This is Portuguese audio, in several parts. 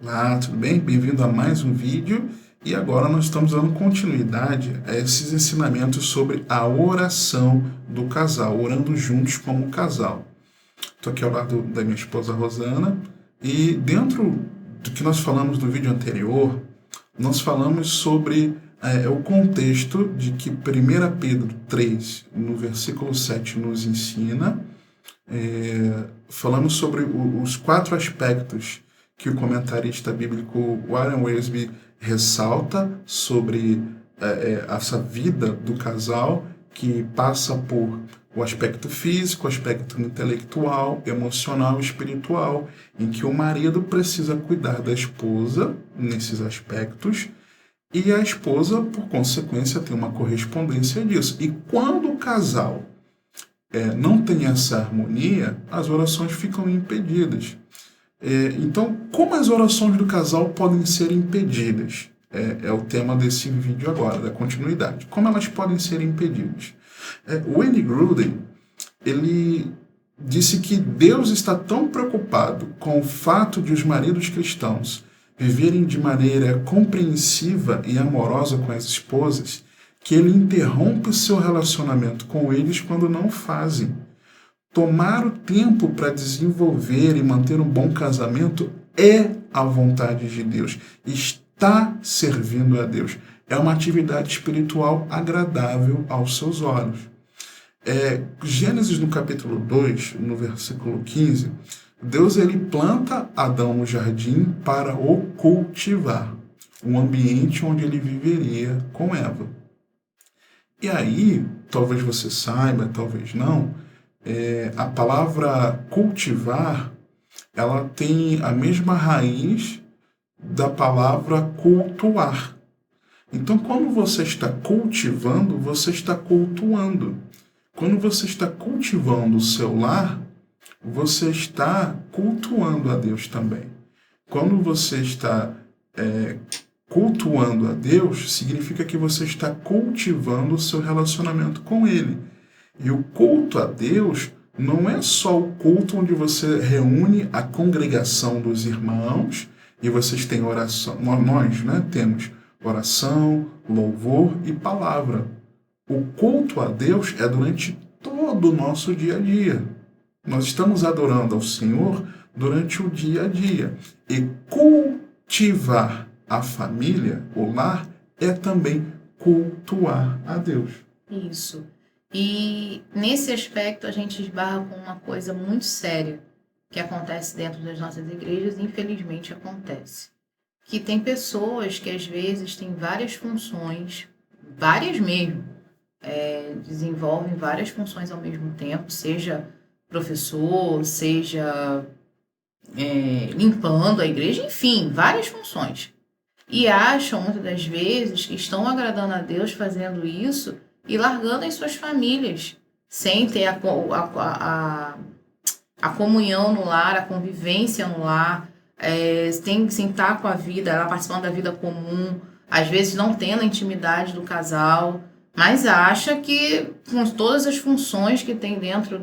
Olá, tudo bem? Bem-vindo a mais um vídeo e agora nós estamos dando continuidade a esses ensinamentos sobre a oração do casal, orando juntos como casal. Estou aqui ao lado da minha esposa Rosana e dentro do que nós falamos no vídeo anterior, nós falamos sobre o contexto de que 1 Pedro 3, no versículo 7, nos ensina. Falamos sobre os 4 aspectos que o comentarista bíblico Warren Wiersbe ressalta sobre essa vida do casal, que passa por o aspecto físico, o aspecto intelectual, emocional e espiritual, em que o marido precisa cuidar da esposa nesses aspectos e a esposa, por consequência, tem uma correspondência disso. E quando o casal não tem essa harmonia, as orações ficam impedidas. Então, como as orações do casal podem ser impedidas? É o tema desse vídeo agora, da continuidade. Como elas podem ser impedidas? Wayne Grudem, ele disse que Deus está tão preocupado com o fato de os maridos cristãos viverem de maneira compreensiva e amorosa com as esposas, que ele interrompe o seu relacionamento com eles quando não fazem. Tomar o tempo para desenvolver e manter um bom casamento é a vontade de Deus. Está servindo a Deus. É uma atividade espiritual agradável aos seus olhos. Gênesis, no capítulo 2, no versículo 15, Deus ele planta Adão no jardim para o cultivar, um ambiente onde ele viveria com Eva. E aí, talvez você saiba, talvez não, a palavra cultivar, ela tem a mesma raiz da palavra cultuar. Então, quando você está cultivando, você está cultuando. Quando você está cultivando o seu lar, você está cultuando a Deus também. Quando você está cultuando a Deus, significa que você está cultivando o seu relacionamento com Ele. E o culto a Deus não é só o culto onde você reúne a congregação dos irmãos e vocês têm oração. Nós temos oração, louvor e palavra. O culto a Deus é durante todo o nosso dia a dia. Nós estamos adorando ao Senhor durante o dia a dia. E cultivar a família, o lar, é também cultuar a Deus. Isso. E nesse aspecto a gente esbarra com uma coisa muito séria que acontece dentro das nossas igrejas, e infelizmente acontece. Que tem pessoas que às vezes têm várias funções, várias mesmo, desenvolvem várias funções ao mesmo tempo, seja professor, seja limpando a igreja, enfim, várias funções. E acham muitas das vezes que estão agradando a Deus fazendo isso e largando as suas famílias, sem ter a comunhão no lar, a convivência no lar, sem estar com a vida, ela participando da vida comum, às vezes não tendo a intimidade do casal, mas acha que com todas as funções que tem dentro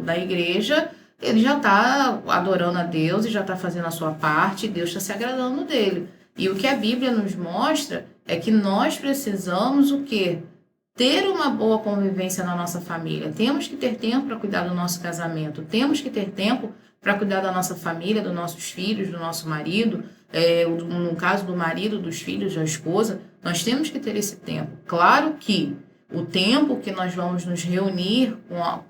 da igreja, ele já está adorando a Deus e já está fazendo a sua parte, e Deus está se agradando dele. E o que a Bíblia nos mostra é que nós precisamos o quê? Ter uma boa convivência na nossa família. Temos que ter tempo para cuidar do nosso casamento. Temos que ter tempo para cuidar da nossa família, dos nossos filhos, do nosso marido. No caso do marido, dos filhos, da esposa, nós temos que ter esse tempo. Claro que o tempo que nós vamos nos reunir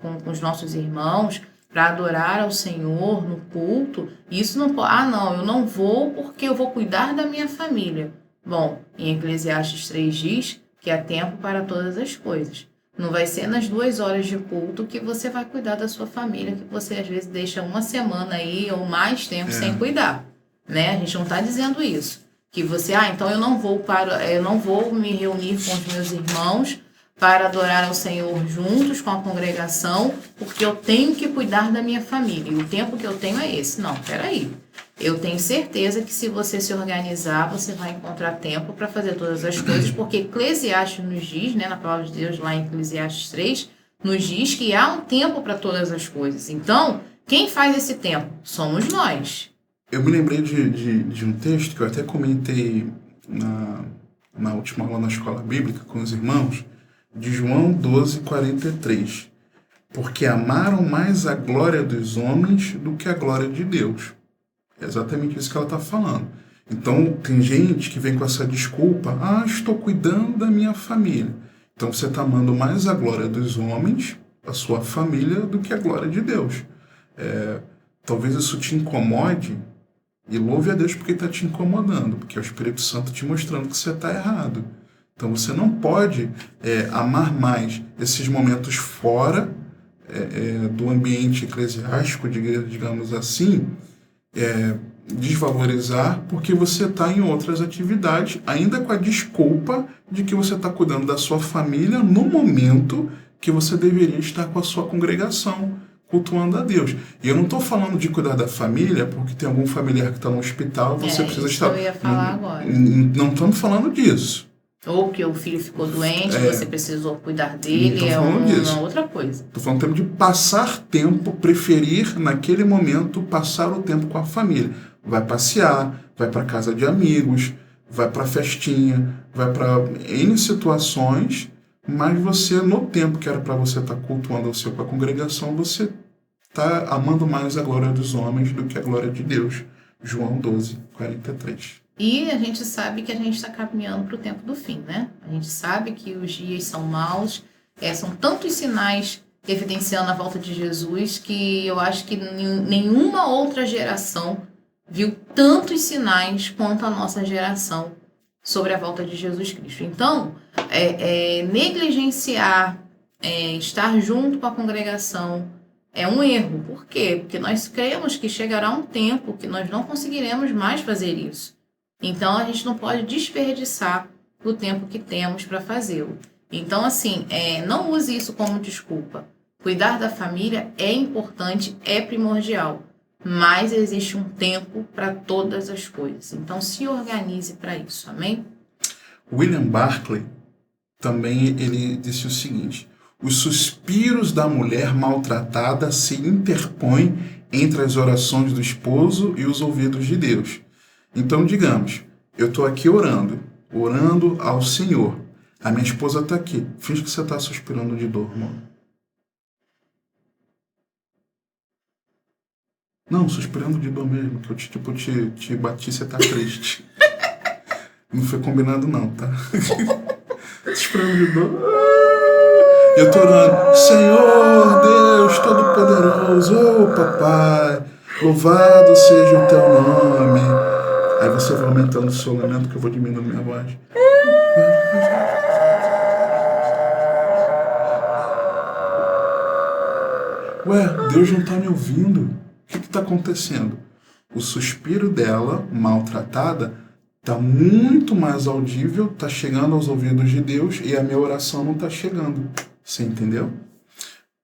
com os nossos irmãos para adorar ao Senhor no culto, isso não pode... eu não vou porque eu vou cuidar da minha família. Bom, em Eclesiastes 3 diz que há tempo para todas as coisas. Não vai ser nas 2 horas de culto que você vai cuidar da sua família, que você às vezes deixa uma semana aí ou mais tempo sem cuidar. Né? A gente não está dizendo isso. Que você, então eu não vou me reunir com os meus irmãos para adorar ao Senhor juntos com a congregação, porque eu tenho que cuidar da minha família. E o tempo que eu tenho é esse. Não, peraí. Eu tenho certeza que se você se organizar, você vai encontrar tempo para fazer todas as coisas, porque Eclesiastes nos diz, na palavra de Deus, lá em Eclesiastes 3, nos diz que há um tempo para todas as coisas. Então, quem faz esse tempo? Somos nós. Eu me lembrei de um texto que eu até comentei na última aula na escola bíblica com os irmãos, de João 12:43. Porque amaram mais a glória dos homens do que a glória de Deus. É exatamente isso que ela está falando. Então, tem gente que vem com essa desculpa: estou cuidando da minha família. Então, você está amando mais a glória dos homens, a sua família, do que a glória de Deus. Talvez isso te incomode, e louve a Deus porque está te incomodando, porque é o Espírito Santo te mostrando que você está errado. Então, você não pode amar mais esses momentos fora do ambiente eclesiástico, digamos assim, desvalorizar porque você está em outras atividades, ainda com a desculpa de que você está cuidando da sua família no momento que você deveria estar com a sua congregação, cultuando a Deus. E eu não estou falando de cuidar da família porque tem algum familiar que está no hospital e você precisa estar... Eu ia falar agora. Não estamos falando disso. Ou que o filho ficou doente, você precisou cuidar dele, uma outra coisa. Estou falando tempo de passar tempo, preferir naquele momento passar o tempo com a família. Vai passear, vai para casa de amigos, vai para festinha, vai para N situações, mas você, no tempo que era para você estar cultuando o seu com a congregação, você está amando mais a glória dos homens do que a glória de Deus. João 12:43. E a gente sabe que a gente está caminhando para o tempo do fim, né? A gente sabe que os dias são maus, são tantos sinais evidenciando a volta de Jesus que eu acho que nenhuma outra geração viu tantos sinais quanto a nossa geração sobre a volta de Jesus Cristo. Então, negligenciar, estar junto com a congregação é um erro. Por quê? Porque nós cremos que chegará um tempo que nós não conseguiremos mais fazer isso. Então, a gente não pode desperdiçar o tempo que temos para fazê-lo. Então, assim, não use isso como desculpa. Cuidar da família é importante, é primordial, mas existe um tempo para todas as coisas. Então, se organize para isso, amém? William Barclay também ele disse o seguinte: os suspiros da mulher maltratada se interpõem entre as orações do esposo e os ouvidos de Deus. Então, digamos, eu estou aqui orando ao Senhor. A minha esposa está aqui. Finge que você está suspirando de dor, mano. Não, suspirando de dor mesmo, que eu te bati, você tá triste. Não foi combinado não, tá? Suspirando de dor. Eu tô orando: Senhor Deus Todo-Poderoso, papai, louvado seja o teu nome. Aí você vai aumentando o seu lamento, que eu vou diminuindo minha voz. Ué, Deus não tá me ouvindo? O que está acontecendo? O suspiro dela, maltratada, está muito mais audível, está chegando aos ouvidos de Deus e a minha oração não está chegando. Você entendeu?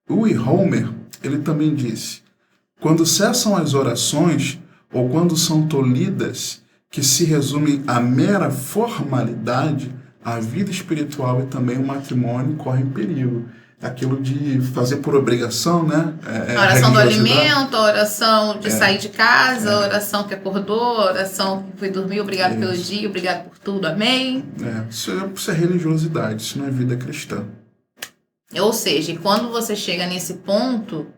O Homer, ele também disse: quando cessam as orações ou quando são tolidas, que se resumem a mera formalidade, a vida espiritual e também o matrimônio correm perigo. Aquilo de fazer por obrigação, né? A oração do alimento, a oração de sair de casa, a oração que acordou, a oração que foi dormir, obrigado pelo dia, obrigado por tudo, amém? Isso é religiosidade, isso não é vida cristã. Ou seja, quando você chega nesse ponto,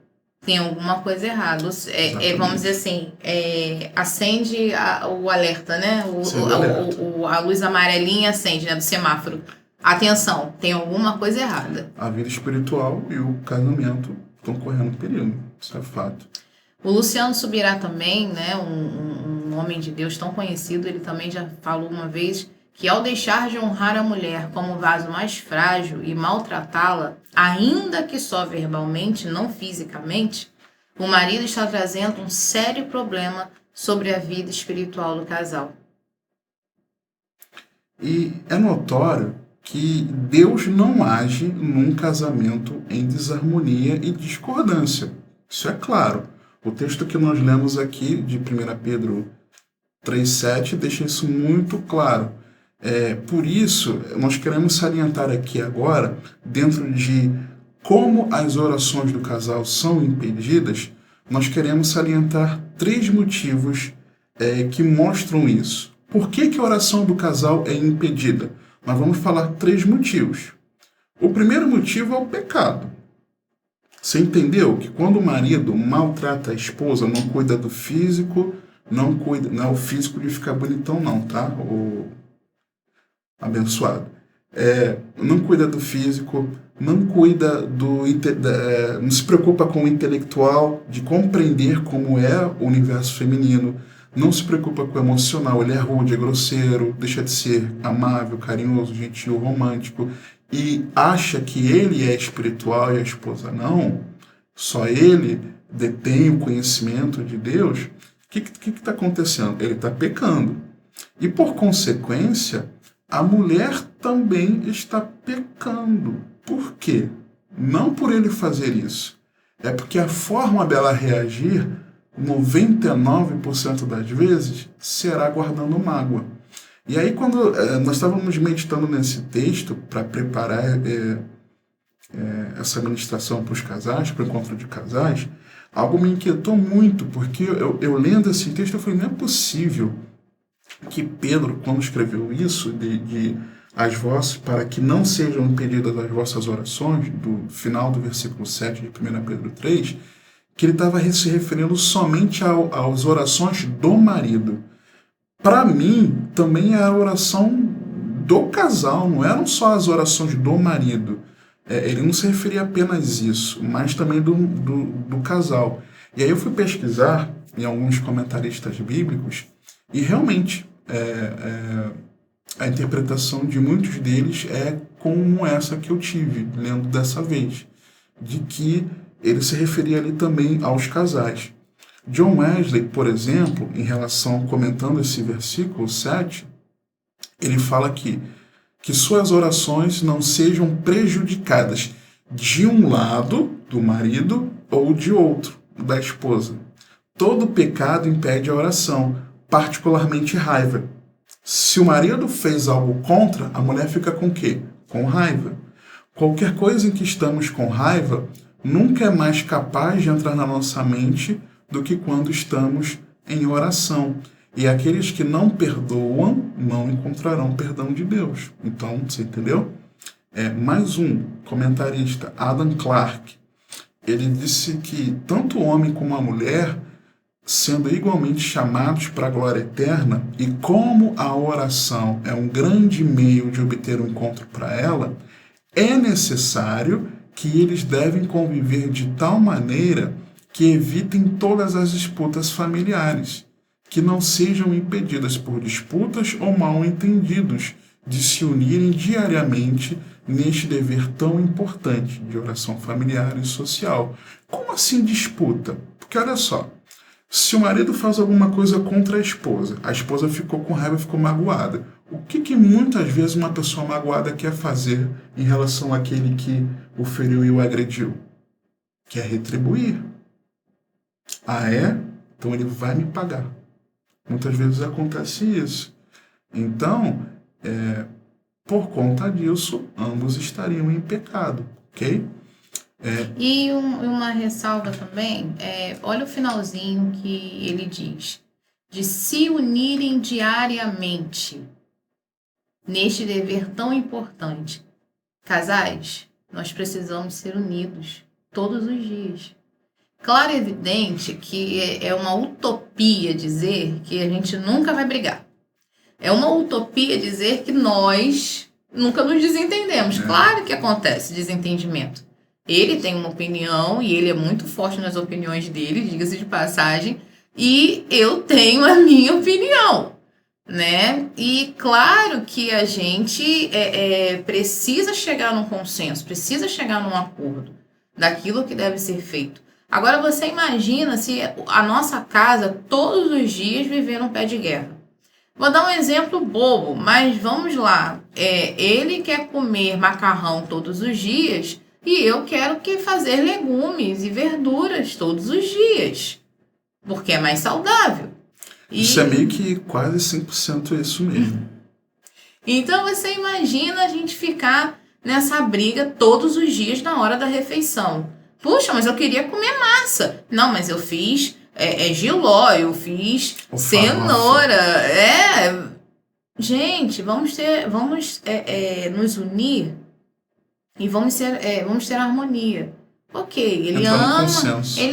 tem alguma coisa errada. Vamos dizer assim, acende o alerta, né? A luz amarelinha acende, né? Do semáforo. Atenção, tem alguma coisa errada. A vida espiritual e o casamento estão correndo perigo, isso é fato. O Luciano Subirá também, né, um homem de Deus tão conhecido, ele também já falou uma vez que ao deixar de honrar a mulher como vaso mais frágil e maltratá-la, ainda que só verbalmente, não fisicamente, o marido está trazendo um sério problema sobre a vida espiritual do casal. E é notório que Deus não age num casamento em desarmonia e discordância. Isso é claro. O texto que nós lemos aqui, de 1 Pedro 3,7, deixa isso muito claro. Por isso, nós queremos salientar aqui agora, dentro de como as orações do casal são impedidas, nós queremos salientar 3 motivos que mostram isso. Por que a oração do casal é impedida? Nós vamos falar 3 motivos. O primeiro motivo é o pecado. Você entendeu que quando o marido maltrata a esposa, não cuida do físico, não é o físico de ficar bonitão não, tá? O abençoado. Não cuida do físico, não cuida não se preocupa com o intelectual, de compreender como é o universo feminino, não se preocupa com o emocional, ele é rude, é grosseiro, deixa de ser amável, carinhoso, gentil, romântico, e acha que ele é espiritual e a esposa não, só ele detém o conhecimento de Deus. O que está acontecendo? Ele está pecando. E por consequência, a mulher também está pecando. Por quê? Não por ele fazer isso. É porque a forma dela reagir, 99% das vezes, será guardando mágoa. E aí, quando nós estávamos meditando nesse texto para preparar essa ministração para os casais, para o encontro de casais, algo me inquietou muito, porque eu lendo esse texto, eu falei, não é possível que Pedro, quando escreveu isso, para que não sejam impedidas as vossas orações, do final do versículo 7 de 1 Pedro 3, que ele estava se referindo somente às orações do marido. Para mim, também é a oração do casal, não eram só as orações do marido. Ele não se referia apenas a isso, mas também do casal. E aí eu fui pesquisar em alguns comentaristas bíblicos, e realmente a interpretação de muitos deles é como essa que eu tive, lendo dessa vez, de que ele se referia ali também aos casais. John Wesley, por exemplo, comentando esse versículo 7, ele fala que suas orações não sejam prejudicadas de um lado, do marido, ou de outro, da esposa. Todo pecado impede a oração, particularmente raiva. Se o marido fez algo contra, a mulher fica com o quê? Com raiva. Qualquer coisa em que estamos com raiva nunca é mais capaz de entrar na nossa mente do que quando estamos em oração. E aqueles que não perdoam não encontrarão perdão de Deus. Então, você entendeu? Mais um comentarista, Adam Clarke, ele disse que tanto o homem como a mulher, sendo igualmente chamados para a glória eterna, e como a oração é um grande meio de obter um encontro para ela, é necessário que eles devem conviver de tal maneira que evitem todas as disputas familiares, que não sejam impedidas por disputas ou mal-entendidos de se unirem diariamente neste dever tão importante de oração familiar e social. Como assim disputa? Porque olha só, se o marido faz alguma coisa contra a esposa ficou com raiva, ficou magoada. O que muitas vezes uma pessoa magoada quer fazer em relação àquele que o feriu e o agrediu? Quer retribuir. Ah, é? Então ele vai me pagar. Muitas vezes acontece isso. Então, por conta disso, ambos estariam em pecado, ok? E uma ressalva também, olha o finalzinho que ele diz, de se unirem diariamente neste dever tão importante. Casais, nós precisamos ser unidos todos os dias. Claro e evidente que é uma utopia dizer que a gente nunca vai brigar. É uma utopia dizer que nós nunca nos desentendemos. Claro que acontece desentendimento. Ele tem uma opinião e ele é muito forte nas opiniões dele, diga-se de passagem, e eu tenho a minha opinião, né? E claro que a gente precisa chegar num consenso, precisa chegar num acordo daquilo que deve ser feito. Agora você imagina se a nossa casa todos os dias viver num pé de guerra. Vou dar um exemplo bobo, mas vamos lá. Ele quer comer macarrão todos os dias e eu quero fazer legumes e verduras todos os dias, porque é mais saudável. Isso é meio que quase 100% isso mesmo. Então você imagina a gente ficar nessa briga todos os dias na hora da refeição. Puxa, mas eu queria comer massa. Não, mas eu fiz jiló, eu fiz cenoura. Gente, vamos nos unir e vamos ter harmonia. Ok, ele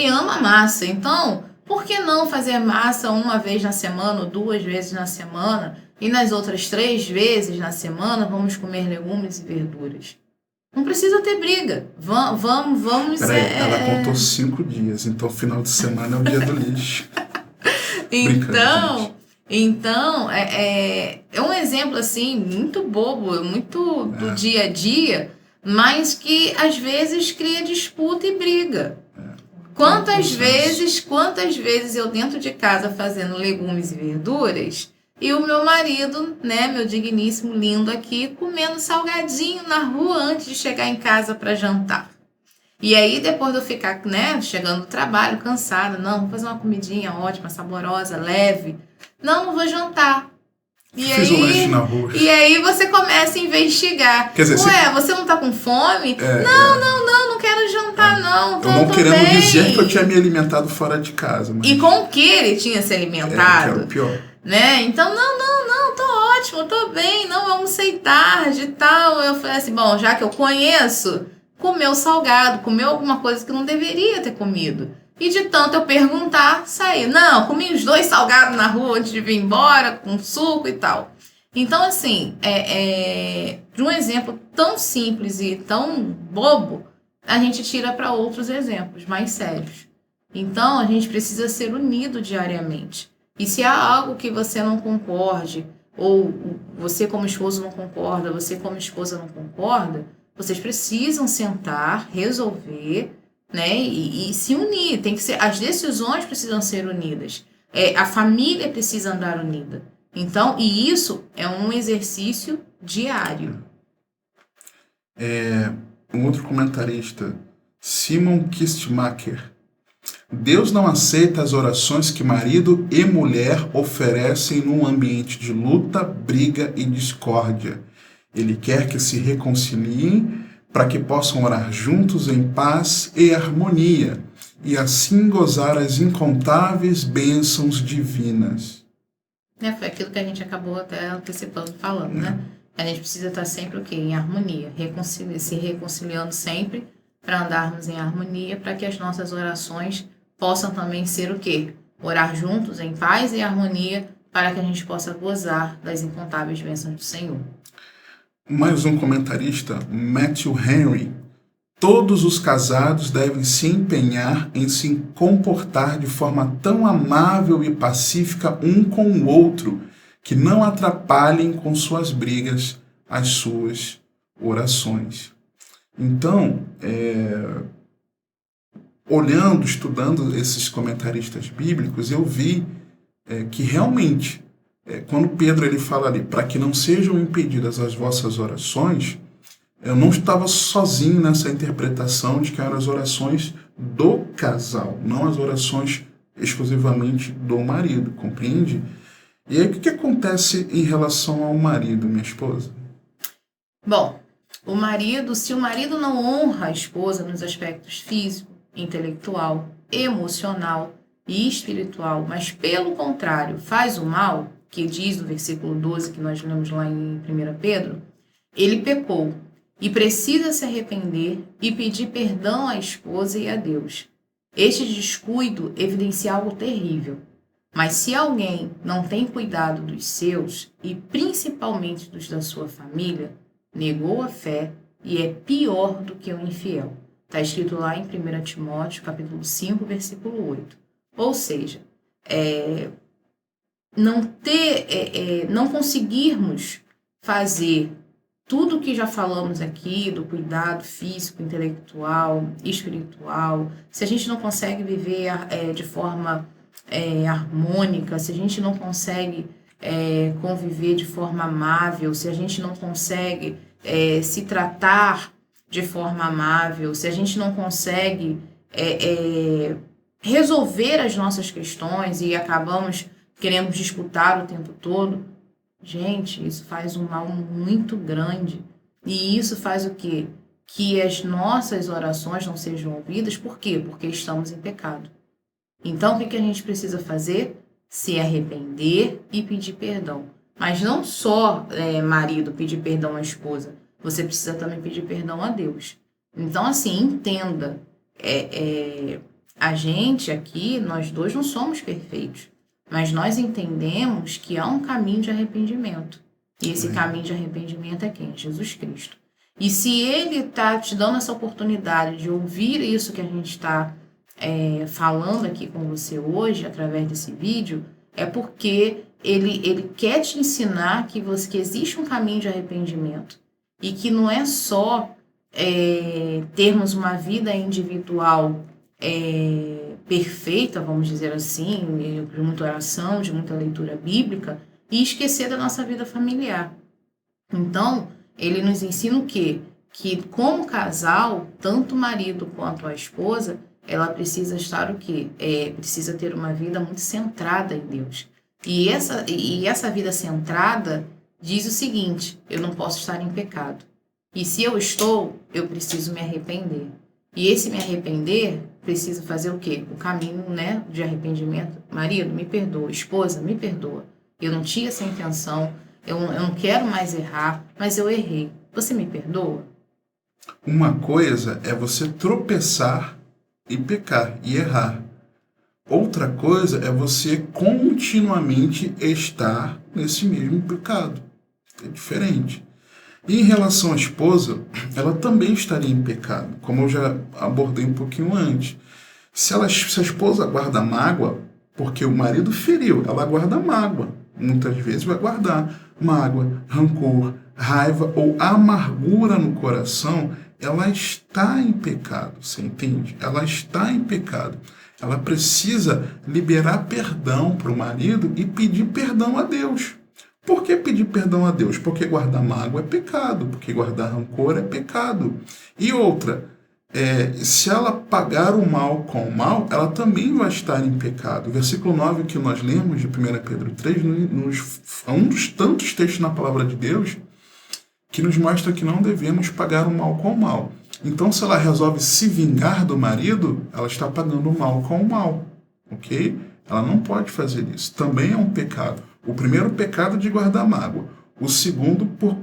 ama massa, então por que não fazer massa uma vez na semana ou 2 vezes na semana e nas outras 3 vezes na semana vamos comer legumes e verduras? Não precisa ter briga. Vamos. Peraí, ela contou 5 dias, então final de semana é o dia do lixo. Então, é um exemplo assim, muito bobo, muito do dia a dia, mas que às vezes cria disputa e briga. Quantas vezes eu dentro de casa fazendo legumes e verduras e o meu marido, né, meu digníssimo lindo aqui, comendo salgadinho na rua antes de chegar em casa para jantar. E aí, depois de eu ficar, né, chegando do trabalho, cansada, não, vou fazer uma comidinha ótima, saborosa, leve. Não vou jantar. Fiz um lanche na rua. E aí você começa a investigar. Quer dizer, você não tá com fome? Não quero jantar, não. Eu não querendo dizer que eu tinha me alimentado fora de casa. Mas... E com o que ele tinha se alimentado? Que era o pior. Né? Então, não, tô ótimo, tô bem, não, vamos sair tarde e tal. Eu falei assim, bom, já que eu conheço, comeu salgado, comeu alguma coisa que não deveria ter comido. E de tanto eu perguntar, saí. Não, comi os 2 salgados na rua antes de vir embora, com suco e tal. Então, assim, de um exemplo tão simples e tão bobo, a gente tira para outros exemplos mais sérios. Então, a gente precisa ser unido diariamente. E se há algo que você não concorde, ou você como esposo não concorda, você como esposa não concorda, vocês precisam sentar, resolver, né, e se unir. Tem que ser, as decisões precisam ser unidas. A família precisa andar unida. Então, e isso é um exercício diário. Um outro comentarista, Simon Kistemacher, Deus não aceita as orações que marido e mulher oferecem num ambiente de luta, briga e discórdia. Ele quer que se reconciliem para que possam orar juntos em paz e harmonia, e assim gozar as incontáveis bênçãos divinas. Foi aquilo que a gente acabou até antecipando falando, né? A gente precisa estar sempre o quê? Em harmonia, se reconciliando sempre para andarmos em harmonia, para que as nossas orações possam também ser o quê? Orar juntos em paz e harmonia, para que a gente possa gozar das incontáveis bênçãos do Senhor. Mais um comentarista, Matthew Henry. Todos os casados devem se empenhar em se comportar de forma tão amável e pacífica um com o outro, que não atrapalhem com suas brigas as suas orações. Então, olhando, estudando esses comentaristas bíblicos, eu vi que realmente, quando Pedro ele fala ali, para que não sejam impedidas as vossas orações, eu não estava sozinho nessa interpretação de que eram as orações do casal, não as orações exclusivamente do marido, compreende? E aí, o que acontece em relação ao marido, minha esposa? Bom, se o marido não honra a esposa nos aspectos físico, intelectual, emocional e espiritual, mas pelo contrário faz o mal, que diz no versículo 12 que nós lemos lá em 1 Pedro, ele pecou e precisa se arrepender e pedir perdão à esposa e a Deus. Este descuido evidencia algo terrível. Mas se alguém não tem cuidado dos seus, e principalmente dos da sua família, negou a fé e é pior do que o infiel. Está escrito lá em 1 Timóteo, capítulo 5, versículo 8. Ou seja, não conseguirmos fazer tudo que já falamos aqui, do cuidado físico, intelectual, espiritual, se a gente não consegue viver de forma harmônica, se a gente não consegue conviver de forma amável, se a gente não consegue se tratar de forma amável, se a gente não consegue resolver as nossas questões e acabamos querendo disputar o tempo todo, gente, isso faz um mal muito grande. E isso faz o quê? Que as nossas orações não sejam ouvidas. Por quê? Porque estamos em pecado. Então, o que a gente precisa fazer? Se arrepender e pedir perdão. Mas não só marido pedir perdão à esposa, você precisa também pedir perdão a Deus. Então, assim, entenda, a gente aqui, nós dois não somos perfeitos, mas nós entendemos que há um caminho de arrependimento. E esse caminho de arrependimento é quem? Jesus Cristo. E se Ele está te dando essa oportunidade de ouvir isso que a gente está falando aqui com você hoje, através desse vídeo, é porque ele quer te ensinar que existe um caminho de arrependimento. E que não é só termos uma vida individual perfeita, vamos dizer assim, de muita oração, de muita leitura bíblica, e esquecer da nossa vida familiar. Então, ele nos ensina o quê? Que como casal, tanto o marido quanto a esposa, ela precisa estar o quê? Precisa ter uma vida muito centrada em Deus. E essa vida centrada diz o seguinte: eu não posso estar em pecado. E se eu estou, eu preciso me arrepender. E esse me arrepender precisa fazer o quê? O caminho, né, de arrependimento. Marido, me perdoa. Esposa, me perdoa. Eu não tinha essa intenção. Eu não quero mais errar, mas eu errei. Você me perdoa? Uma coisa é você tropeçar e pecar e errar. Outra coisa é você continuamente estar nesse mesmo pecado. É diferente. E em relação à esposa, ela também estaria em pecado, como eu já abordei um pouquinho antes. Se a esposa guarda mágoa, porque o marido feriu, ela guarda mágoa. Muitas vezes vai guardar mágoa, rancor, raiva ou amargura no coração. Ela está em pecado, você entende? Ela está em pecado. Ela precisa liberar perdão para o marido e pedir perdão a Deus. Por que pedir perdão a Deus? Porque guardar mágoa é pecado, porque guardar rancor é pecado. E outra, se ela pagar o mal com o mal, ela também vai estar em pecado. O versículo 9 que nós lemos de 1 Pedro 3 é um dos tantos textos na palavra de Deus que nos mostra que não devemos pagar o mal com o mal. Então, se ela resolve se vingar do marido, ela está pagando o mal com o mal, ok? Ela não pode fazer isso. Também é um pecado. O primeiro pecado de guardar mágoa. O segundo, por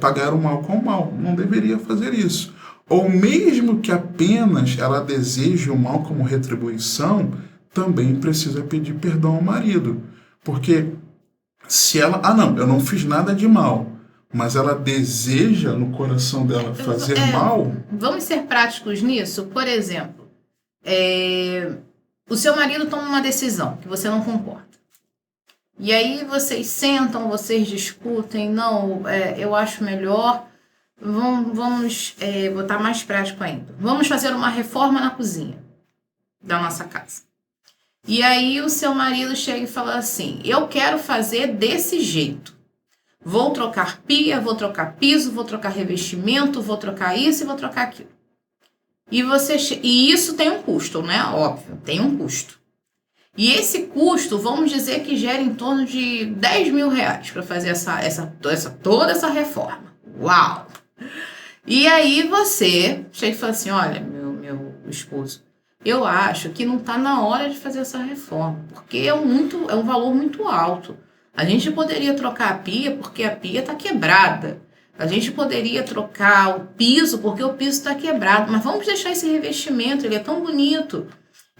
pagar o mal com o mal. Não deveria fazer isso. Ou mesmo que apenas ela deseje o mal como retribuição, também precisa pedir perdão ao marido. Porque se ela... não, eu não fiz nada de mal, mas ela deseja no coração dela fazer mal... Vamos ser práticos nisso? Por exemplo, o seu marido toma uma decisão que você não concorda. E aí vocês sentam, vocês discutem, eu acho melhor, vamos botar mais prático ainda. Vamos fazer uma reforma na cozinha da nossa casa. E aí o seu marido chega e fala assim: eu quero fazer desse jeito. Vou trocar pia, vou trocar piso, vou trocar revestimento, vou trocar isso e vou trocar aquilo. E isso tem um custo, né? Óbvio, tem um custo. E esse custo, vamos dizer que gera em torno de 10 mil reais para fazer toda essa reforma. Uau! E aí você chega e fala assim: olha, meu esposo, eu acho que não está na hora de fazer essa reforma, porque é um valor muito alto. A gente poderia trocar a pia porque a pia está quebrada. A gente poderia trocar o piso porque o piso está quebrado. Mas vamos deixar esse revestimento, ele é tão bonito.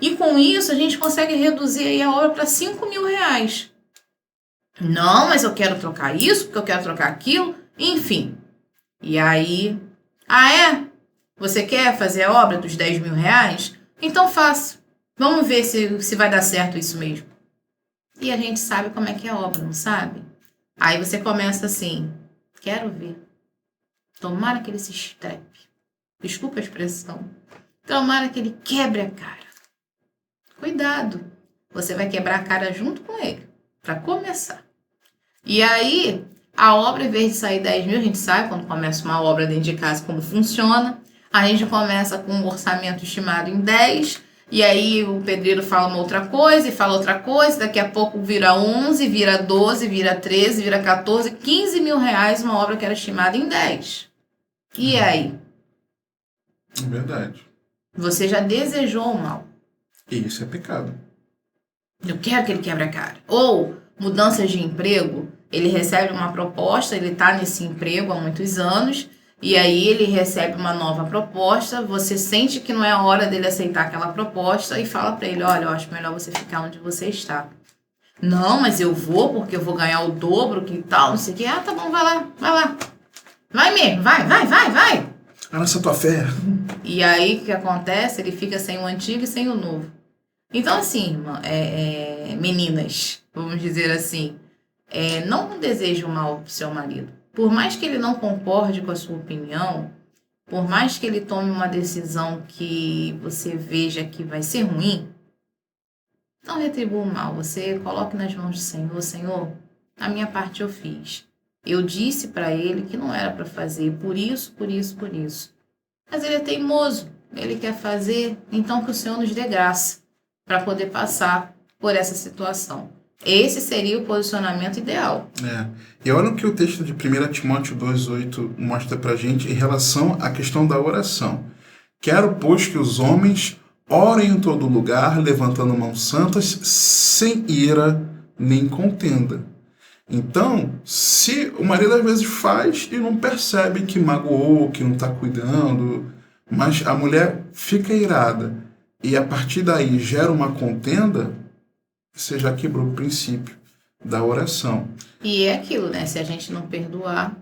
E com isso a gente consegue reduzir aí a obra para 5 mil reais. Não, mas eu quero trocar isso porque eu quero trocar aquilo. Enfim. E aí... Você quer fazer a obra dos 10 mil reais? Então faça. Vamos ver se vai dar certo isso mesmo. E a gente sabe como é que é a obra, não sabe? Aí você começa assim: quero ver. Tomara que ele se estrepe. Desculpa a expressão. Tomara que ele quebre a cara. Cuidado. Você vai quebrar a cara junto com ele. Para começar. E aí, a obra, em vez de sair 10 mil, a gente sabe quando começa uma obra dentro de casa como funciona. A gente começa com um orçamento estimado em 10. E aí o pedreiro fala uma outra coisa e fala outra coisa. Daqui a pouco vira 11, vira 12, vira 13, vira 14, 15 mil reais uma obra que era estimada em 10. E aí? Verdade. Você já desejou o mal. E isso é pecado. Eu quero que ele quebre a cara. Ou mudanças de emprego, ele recebe uma proposta, ele está nesse emprego há muitos anos, e aí ele recebe uma nova proposta, você sente que não é a hora dele aceitar aquela proposta e fala para ele, olha, eu acho melhor você ficar onde você está. Não, mas eu vou porque eu vou ganhar o dobro, que tal, não sei o que. Ah, tá bom, vai lá, vai lá. Vai mesmo, vai. A nossa tua fé. E aí, o que acontece? Ele fica sem o antigo e sem o novo. Então, assim, irmã, meninas, vamos dizer assim, não deseje o mal pro seu marido. Por mais que ele não concorde com a sua opinião, por mais que ele tome uma decisão que você veja que vai ser ruim, não retribua o mal. Você coloque nas mãos do Senhor. Senhor, a minha parte eu fiz. Eu disse para ele que não era para fazer, por isso. Mas ele é teimoso, ele quer fazer, então que o Senhor nos dê graça para poder passar por essa situação. Esse seria o posicionamento ideal. E olha o que o texto de 1 Timóteo 2,8 mostra pra gente em relação à questão da oração. Quero, pois, que os homens orem em todo lugar, levantando mãos santas, sem ira nem contenda. Então, se o marido às vezes faz e não percebe que magoou, que não está cuidando, mas a mulher fica irada e a partir daí gera uma contenda, você já quebrou o princípio da oração. E é aquilo, né? Se a gente não perdoar,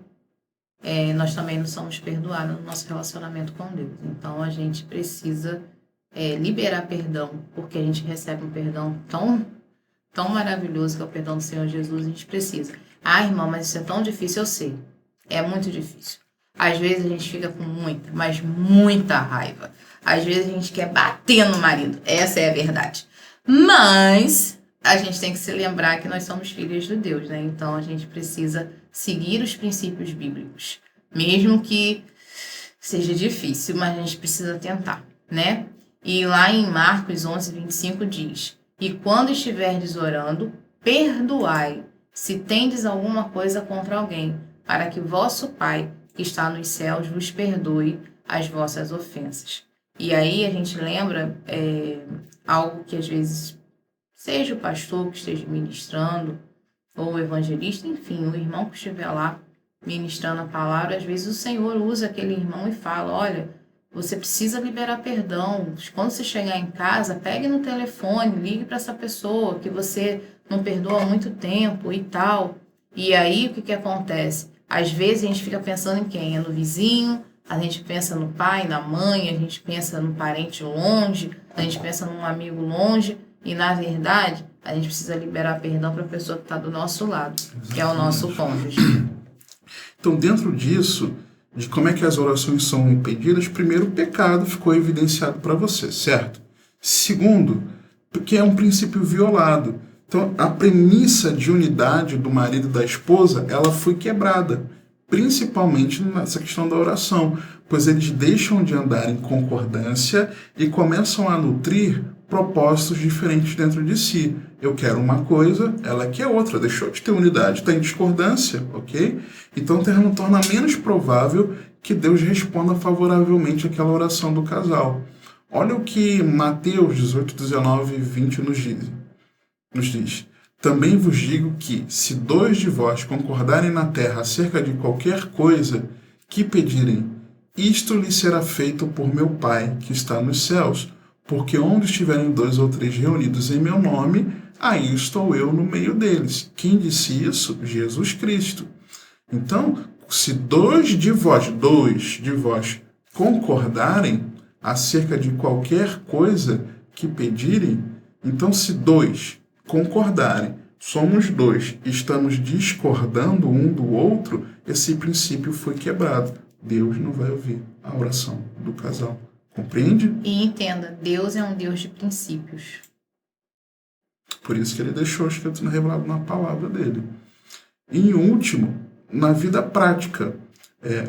nós também não somos perdoados no nosso relacionamento com Deus. Então, a gente precisa liberar perdão, porque a gente recebe um perdão tão maravilhoso que é o perdão do Senhor Jesus, a gente precisa. Ah, irmão, mas isso é tão difícil, eu sei. É muito difícil. Às vezes a gente fica com muita raiva. Às vezes a gente quer bater no marido. Essa é a verdade. Mas a gente tem que se lembrar que nós somos filhos de Deus, né? Então a gente precisa seguir os princípios bíblicos. Mesmo que seja difícil, mas a gente precisa tentar, né? E lá em Marcos 11:25 diz: e quando estiverdes orando, perdoai, se tendes alguma coisa contra alguém, para que vosso Pai, que está nos céus, vos perdoe as vossas ofensas. E aí a gente lembra algo que às vezes, seja o pastor que esteja ministrando, ou o evangelista, enfim, o irmão que estiver lá ministrando a palavra, às vezes o Senhor usa aquele irmão e fala, olha, você precisa liberar perdão. Quando você chegar em casa, pegue no telefone, ligue para essa pessoa que você não perdoa há muito tempo e tal. E aí, o que acontece? Às vezes a gente fica pensando em quem? É no vizinho, a gente pensa no pai, na mãe, a gente pensa no parente longe, a gente pensa num amigo longe. E, na verdade, a gente precisa liberar perdão para a pessoa que está do nosso lado, que é o nosso cônjuge. Então, dentro disso, de como é que as orações são impedidas, primeiro, o pecado ficou evidenciado para você, certo? Segundo, porque é um princípio violado. Então, a premissa de unidade do marido e da esposa, ela foi quebrada, principalmente nessa questão da oração, pois eles deixam de andar em concordância e começam a nutrir propósitos diferentes dentro de si. Eu quero uma coisa, ela quer outra, deixou de ter unidade, está em discordância, ok? Então torna menos provável que Deus responda favoravelmente àquela oração do casal. Olha o que Mateus 18, 19 e 20 nos diz. Também vos digo que, se 2 de vós concordarem na terra acerca de qualquer coisa que pedirem, isto lhe será feito por meu Pai que está nos céus. Porque onde estiverem 2 ou 3 reunidos em meu nome, aí estou eu no meio deles. Quem disse isso? Jesus Cristo. Então, se 2 de vós concordarem acerca de qualquer coisa que pedirem, então se 2 concordarem, somos 2, estamos discordando um do outro, esse princípio foi quebrado. Deus não vai ouvir a oração do casal. Compreende? E entenda, Deus é um Deus de princípios. Por isso que ele deixou escrito revelado na palavra dele. E em último, na vida prática,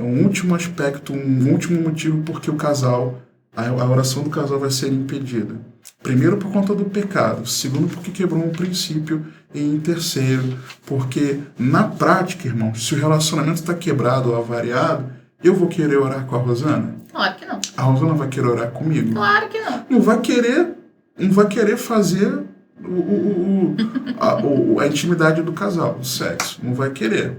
um último aspecto, um último motivo porque a oração do casal vai ser impedida. Primeiro, por conta do pecado. Segundo, porque quebrou um princípio. E em terceiro, porque na prática, irmãos, se o relacionamento está quebrado ou avariado, eu vou querer orar com a Rosana? Claro que não. A Rosana vai querer orar comigo? Claro que não. Não vai querer não vai querer fazer a intimidade do casal, o sexo. Não vai querer.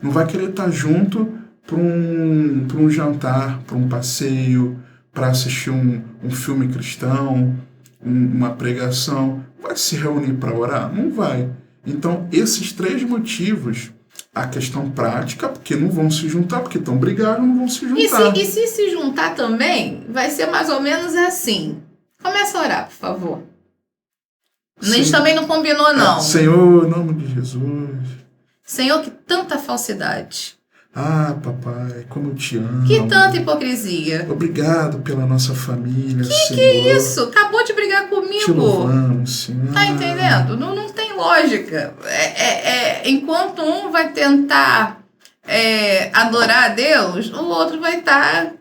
Não vai querer estar junto para um jantar, para um passeio, para assistir um filme cristão, uma pregação. Vai se reunir para orar? Não vai. Então, esses 3 motivos, a questão prática, porque não vão se juntar, porque estão brigando, não vão se juntar. E se juntar também, vai ser mais ou menos assim. Começa a orar, por favor. A gente também não combinou, não. Senhor, em nome de Jesus. Senhor, que tanta falsidade. Ah, papai, como eu te amo. Que tanta hipocrisia. Obrigado pela nossa família, Senhor. Que é isso? Acabou de brigar comigo. Te louvamos, Senhor. Tá entendendo? Não tem lógica. Enquanto um vai tentar adorar a Deus, o outro vai estar...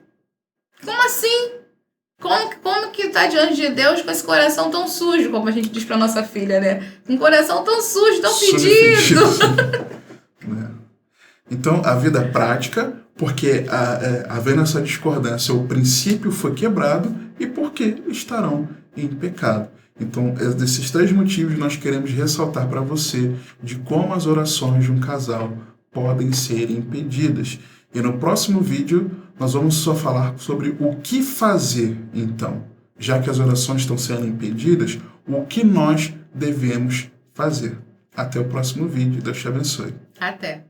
Como assim? Como que tá diante de Deus com esse coração tão sujo, como a gente diz pra nossa filha, né? Um coração tão sujo, tão fedido. Então, a vida é prática, porque havendo essa discordância, o princípio foi quebrado e porque estarão em pecado. Então, desses 3 motivos, nós queremos ressaltar para você de como as orações de um casal podem ser impedidas. E no próximo vídeo, nós vamos só falar sobre o que fazer, então, já que as orações estão sendo impedidas, o que nós devemos fazer. Até o próximo vídeo. Deus te abençoe. Até.